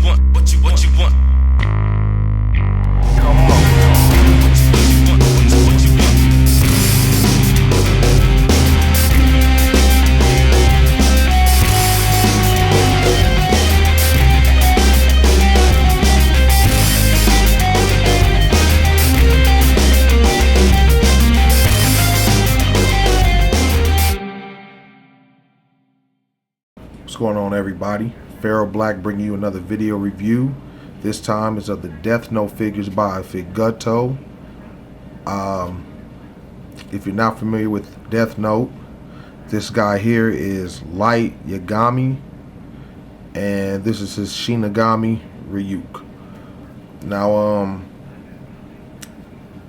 want? What you want? Come on. What you want? What's going on, everybody? Pharaoh Black bringing you another video review. This time is of the Death Note figures by Figuto. If you're not familiar with Death Note, this guy here is Light Yagami, and this is his Shinigami Ryuk. Now,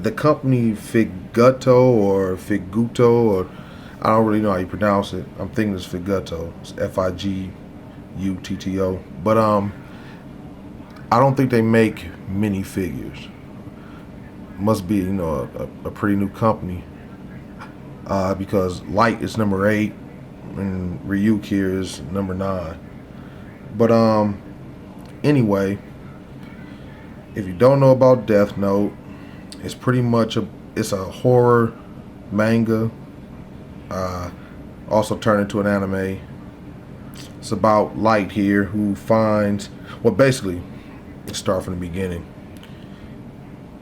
the company Figuto or I don't really know how you pronounce it. I'm thinking it's Figuto. It's Figutto. But I don't think they make minifigures. Must be, a pretty new company. Because Light is number 8 and Ryuk here is number 9. But anyway, if you don't know about Death Note, it's pretty much a horror manga. Also turned into an anime. It's about Light here, who finds, well, basically, let's start from the beginning.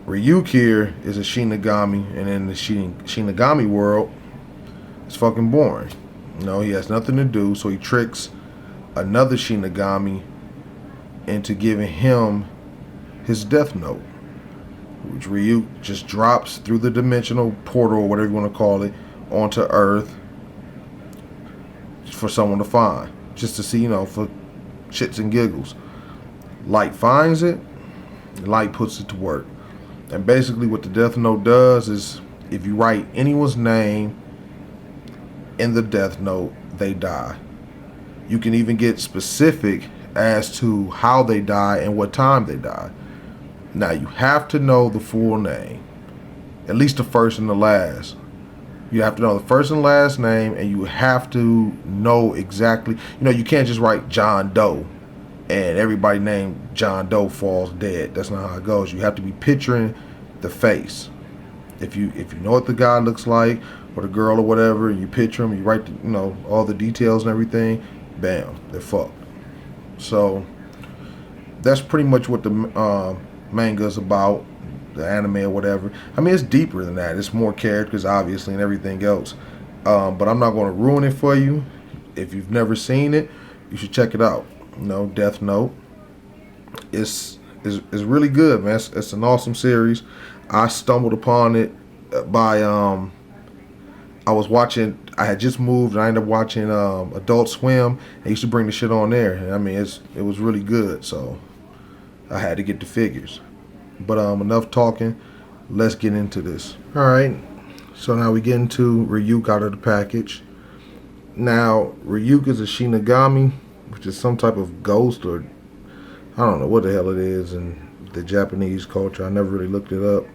Ryuk here is a Shinigami, and in the Shinigami world, it's fucking boring. He has nothing to do, so he tricks another Shinigami into giving him his Death Note, which Ryuk just drops through the dimensional portal, or whatever you want to call it, onto Earth for someone to find, just to see, for shits and giggles. Light finds it, Light puts it to work. And basically what the Death Note does is, if you write anyone's name in the Death Note, they die. You can even get specific as to how they die and what time they die. Now, you have to know the full name, at least the first and the last. You have to know the first and last name, and you have to know exactly, you can't just write John Doe and everybody named John Doe falls dead. That's not how it goes. You have to be picturing the face. If you know what the guy looks like, or the girl or whatever, and you picture him, you write all the details and everything, bam, they're fucked. So that's pretty much what the manga is about. The anime or whatever. I mean, it's deeper than that. It's more characters, obviously, and everything else. But I'm not going to ruin it for you. If you've never seen it, you should check it out. Death Note. It's really good, man. It's an awesome series. I stumbled upon it by I had just moved, and I ended up watching Adult Swim. They used to bring the shit on there. And I mean, it was really good, so I had to get the figures. But enough talking, let's get into this. Alright, so now we get into Ryuk out of the package. Now, Ryuk is a Shinigami, which is some type of ghost, or I don't know what the hell it is in the Japanese culture. I never really looked it up.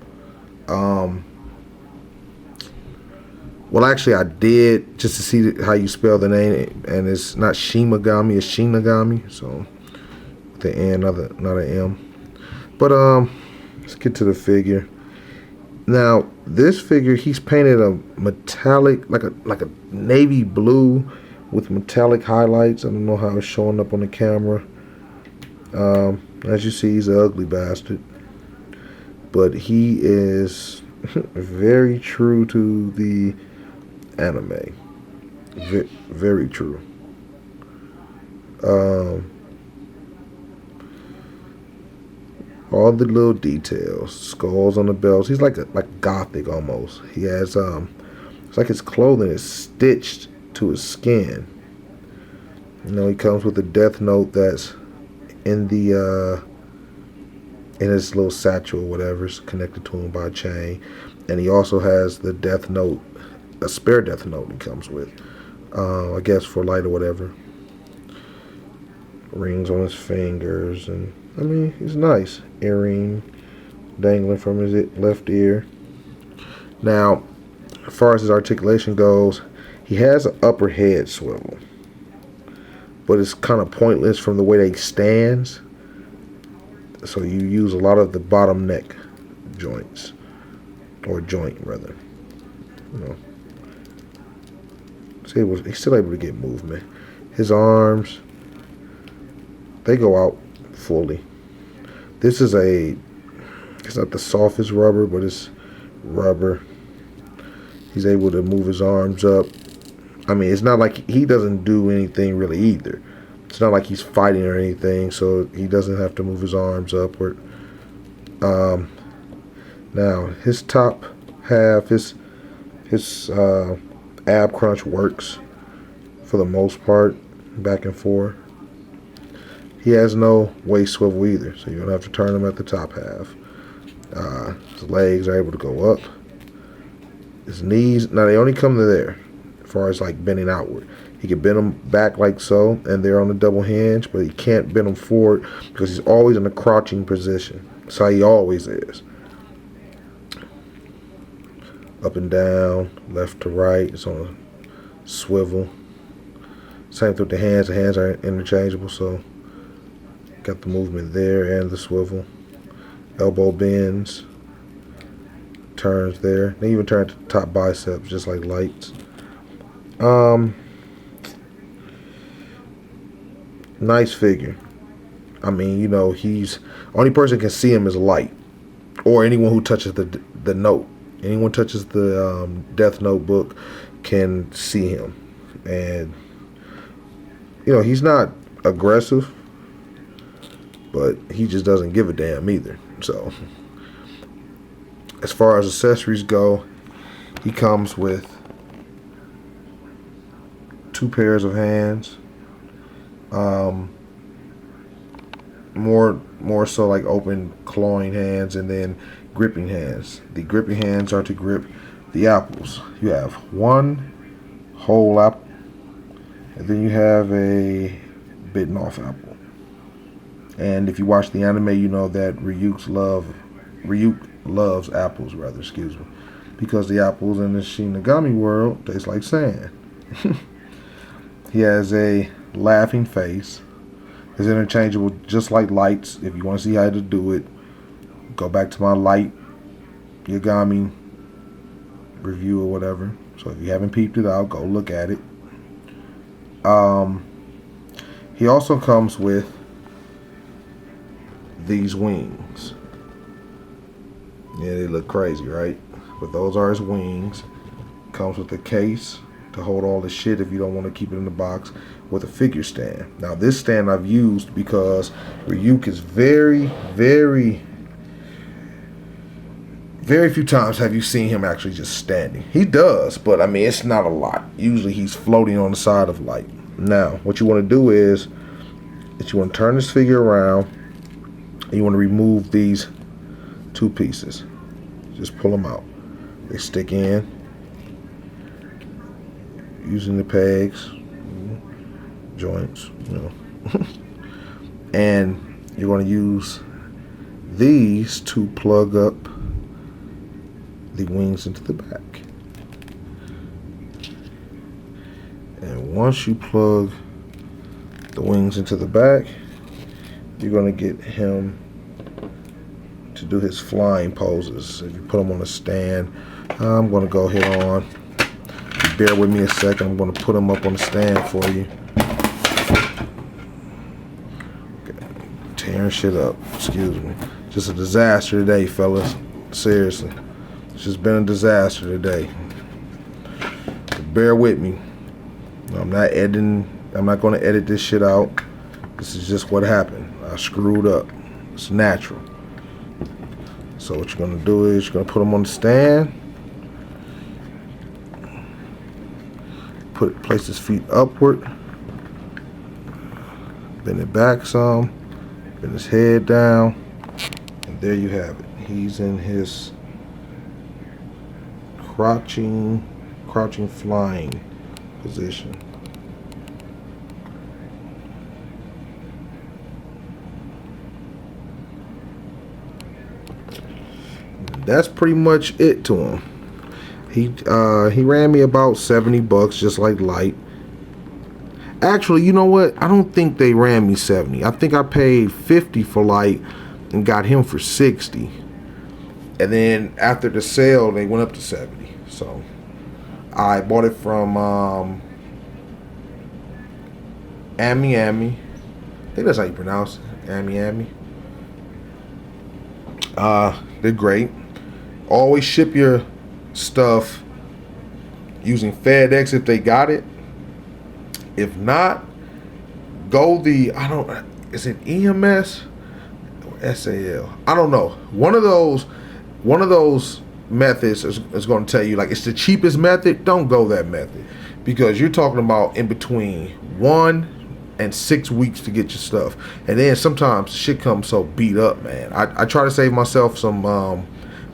Well, actually I did, just to see how you spell the name, and it's not Shimagami, it's Shinigami, so with the N, not an M. But let's get to the figure. Now, this figure, he's painted a metallic, like a navy blue with metallic highlights. I don't know how it's showing up on the camera. As you see, he's an ugly bastard. But he is very true to the anime. Very true. All the little details, skulls on the belts. He's like gothic almost. He has it's like his clothing is stitched to his skin. He comes with a Death Note that's in the in his little satchel or whatever. It's connected to him by a chain, and he also has the Death Note, a spare Death Note he comes with. I guess for Light or whatever. Rings on his fingers, and I mean, he's nice. Earring dangling from his left ear. Now, as far as his articulation goes, he has an upper head swivel, but it's kind of pointless from the way that he stands. So you use a lot of the bottom neck joints, or joint rather. You know, so he's still able to get movement. His arms, they go out fully. This is it's not the softest rubber, but it's rubber. He's able to move his arms up. I mean, it's not like he doesn't do anything really either. It's not like he's fighting or anything, so he doesn't have to move his arms upward. Now, his top half, his ab crunch works for the most part, back and forth. He has no waist swivel either, so you don't have to turn him at the top half. His legs are able to go up. His knees, now they only come to there, as far as like bending outward. He can bend them back like so, and they're on the double hinge, but he can't bend them forward because he's always in a crouching position. That's how he always is. Up and down, left to right, it's on a swivel. Same with the hands. The hands are interchangeable, so got the movement there and the swivel. Elbow bends, turns there. They even turn to the top biceps, just like lights. Nice figure. I mean, you know, he's only person can see him is light, or anyone who touches the note. Anyone touches the Death Note book can see him, and you know, he's not aggressive, but he just doesn't give a damn either. So, as far as accessories go, he comes with 2 pairs of hands. More so like open clawing hands, and then gripping hands. The gripping hands are to grip the apples. You have 1 whole apple, and then you have a bitten off apple. And if you watch the anime, you know that Ryuk loves apples, rather, excuse me, because the apples in the Shinigami world taste like sand. He has a laughing face. It's interchangeable, just like lights. If you want to see how to do it, go back to my light Yagami review or whatever. So if you haven't peeped it out, go look at it. He also comes with these wings. Yeah, they look crazy, right? But those are his wings. Comes with a case to hold all the shit if you don't want to keep it in the box, with a figure stand. Now this stand I've used because Ryuk is very few times have you seen him actually just standing. He does, but I mean, it's not a lot. Usually he's floating on the side of light. Now what you want to do is that you want to turn this figure around, and you want to remove these 2 pieces. Just pull them out. They stick in using the pegs, joints, you know. And you're going to use these to plug up the wings into the back. And once you plug the wings into the back, you're going to get him to do his flying poses. If you put him on a stand, I'm going to go ahead on. Bear with me a second. I'm going to put him up on the stand for you. Tearing shit up. Excuse me. Just a disaster today, fellas. Seriously. It's just been a disaster today. But bear with me. I'm not editing. I'm not going to edit this shit out. This is just what happened. I screwed up. It's natural. So what you're going to do is you're going to put him on the stand. Place his feet upward. Bend it back some. Bend his head down. And there you have it. He's in his crouching flying position. That's pretty much it to him. He ran me about $70, just like light. Actually, you know what? I don't think they ran me 70. I think I paid 50 for light, and got him for 60. And then after the sale, they went up to 70. So I bought it from Ami. I think that's how you pronounce it. Ami. They're great. Always ship your stuff using FedEx if they got it. If not, go is it EMS or SAL? I don't know. One of those methods is going to tell you, like, it's the cheapest method. Don't go that method, because you're talking about in between 1 and 6 weeks to get your stuff, and then sometimes shit comes so beat up, man. I try to save myself some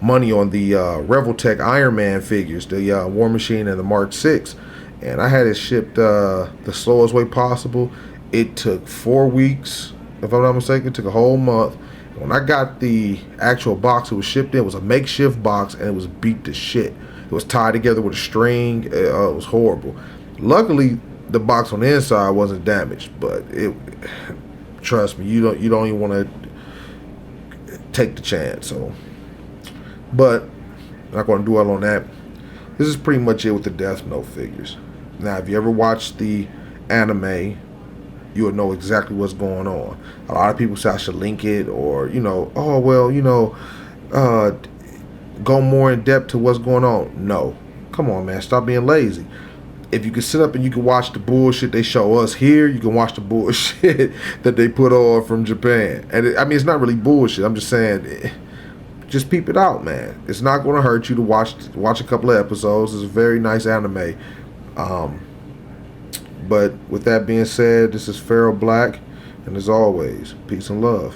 money on the Revoltech Iron Man figures, the War Machine and the Mark 6, and I had it shipped the slowest way possible. It took 4 weeks, if I'm not mistaken. It took a whole month. When I got the actual box it was shipped in, it was a makeshift box, and it was beat to shit. It was tied together with a string. It was horrible. Luckily, the box on the inside wasn't damaged, but trust me, you don't even want to take the chance. So, but I'm not going to dwell on that. This is pretty much it with the Death Note figures. Now, if you ever watched the anime, you will know exactly what's going on. A lot of people say I should link it, or go more in depth to what's going on. No, come on, man, stop being lazy. If you can sit up and you can watch the bullshit they show us here, you can watch the bullshit that they put on from Japan. And it's not really bullshit. I'm just saying, just peep it out, man. It's not going to hurt you to watch a couple of episodes. It's a very nice anime. But with that being said, this is Pharaoh Black, and as always, peace and love.